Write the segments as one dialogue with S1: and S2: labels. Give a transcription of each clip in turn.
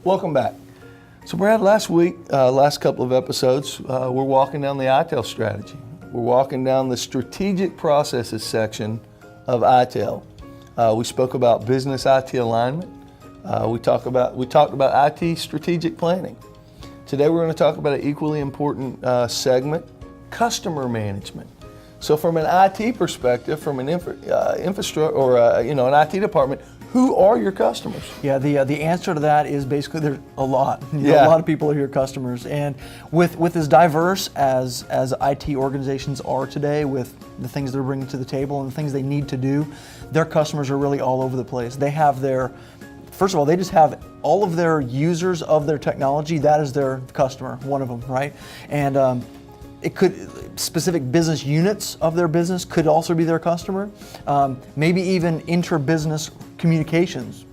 S1: Welcome back. So Brad, last couple of episodes, we're walking down the ITEL strategy. We're walking down the strategic processes section of ITEL. We spoke about business IT alignment. We talked about IT strategic planning. Today we're going to talk about an equally important segment, customer management. So from an IT perspective, from an infrastructure or an IT department, who are your customers?
S2: Yeah, the answer to that is basically there's a lot. A lot of people are your customers, and with as diverse as IT organizations are today, with the things they're bringing to the table and the things they need to do, their customers are really all over the place. They have first of all, they just have all of their users of their technology. That is their customer, one of them, right? And it could specific business units of their business could also be their customer. Maybe even inter-business communications,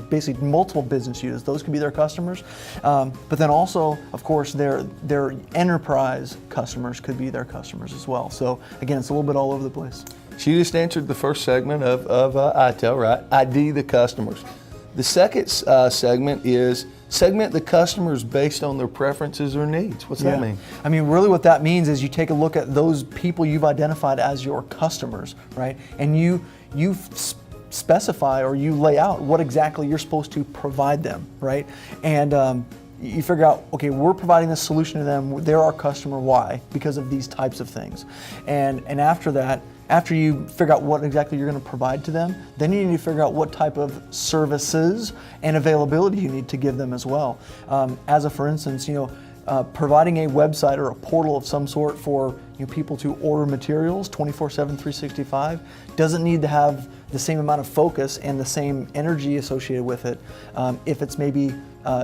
S2: basically multiple business units. Those could be their customers. But then also, of course, their enterprise customers could be their customers as well. So again, it's a little bit all over the place.
S1: So you just answered the first segment of ITEL, right? ID the customers. The second segment is segment the customers based on their preferences or needs. What's that mean?
S2: I mean, really what that means is you take a look at those people you've identified as your customers, right? And you specify or you lay out what exactly you're supposed to provide them, right? And you figure out, okay, we're providing this solution to them. They're our customer. Why? Because of these types of things. And after that, after you figure out what exactly you're going to provide to them, then you need to figure out what type of services and availability you need to give them as well. For instance, providing a website or a portal of some sort for people to order materials 24/7, 365 doesn't need to have the same amount of focus and the same energy associated with it if it's maybe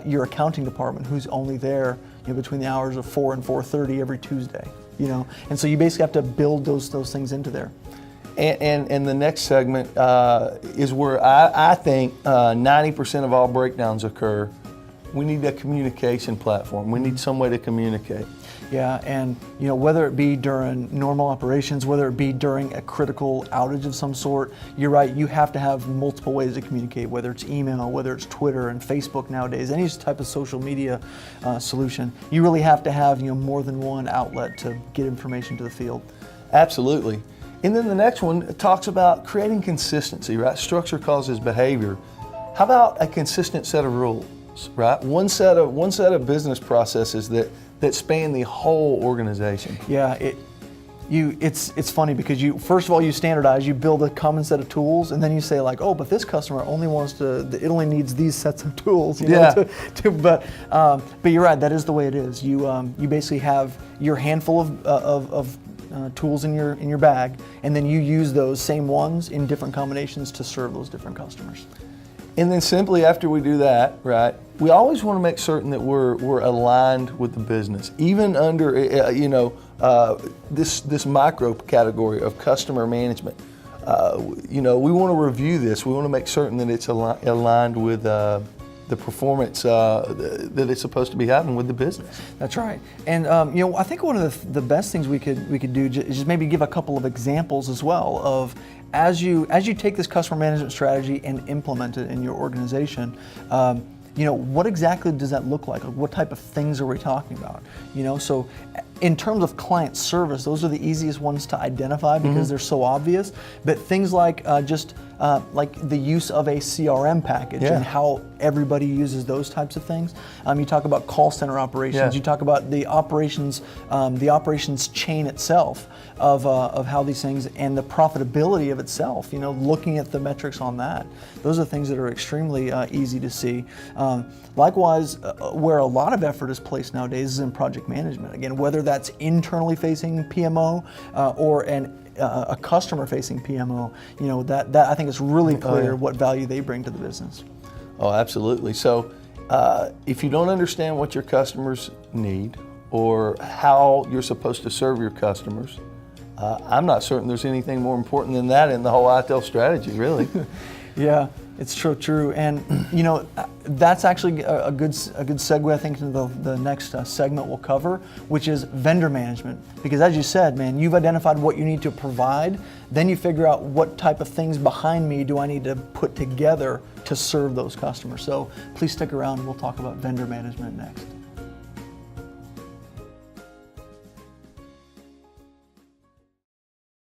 S2: your accounting department who's only there between the hours of 4 and 4:30 every Tuesday. And so you basically have to build those things into there.
S1: And the next segment is where I think 90% of all breakdowns occur. We need a communication platform. We need some way to communicate.
S2: Yeah, and whether it be during normal operations, whether it be during a critical outage of some sort, you're right, you have to have multiple ways to communicate, whether it's email, whether it's Twitter and Facebook nowadays, any type of social media solution. You really have to have more than one outlet to get information to the field.
S1: Absolutely. And then the next one talks about creating consistency, right? Structure causes behavior. How about a consistent set of rules, right? One set of business processes that span the whole organization.
S2: Yeah, it's funny because first of all you standardize, you build a common set of tools, and then you say like, oh, but this customer only it only needs these sets of tools. But you're right, that is the way it is. You basically have your handful of tools in your bag, and then you use those same ones in different combinations to serve those different customers.
S1: And then simply after we do that, right, we always want to make certain that we're aligned with the business, even under this micro category of customer management. We want to review this. We want to make certain that it's aligned with the performance that it's supposed to be having with the business.
S2: That's right. And I think one of the best things we could do is just maybe give a couple of examples as well of as you take this customer management strategy and implement it in your organization. What exactly does that look like? What type of things are we talking about? So in terms of client service, those are the easiest ones to identify because they're so obvious. But things like like the use of a CRM package and how everybody uses those types of things. You talk about call center operations. You talk about the operations chain itself of how these things and the profitability of itself. Looking at the metrics on that. Those are things that are extremely easy to see. Likewise, where a lot of effort is placed nowadays is in project management. Again, whether that's internally facing PMO or a customer-facing PMO, that I think it's really clear what value they bring to the business.
S1: Oh, absolutely. So, if you don't understand what your customers need or how you're supposed to serve your customers, I'm not certain there's anything more important than that in the whole ITEL strategy, really.
S2: Yeah, it's true. And that's actually a good segue, I think, into the next segment we'll cover, which is vendor management. Because as you said, man, you've identified what you need to provide, then you figure out what type of things behind me do I need to put together to serve those customers. So please stick around, we'll talk about vendor management next.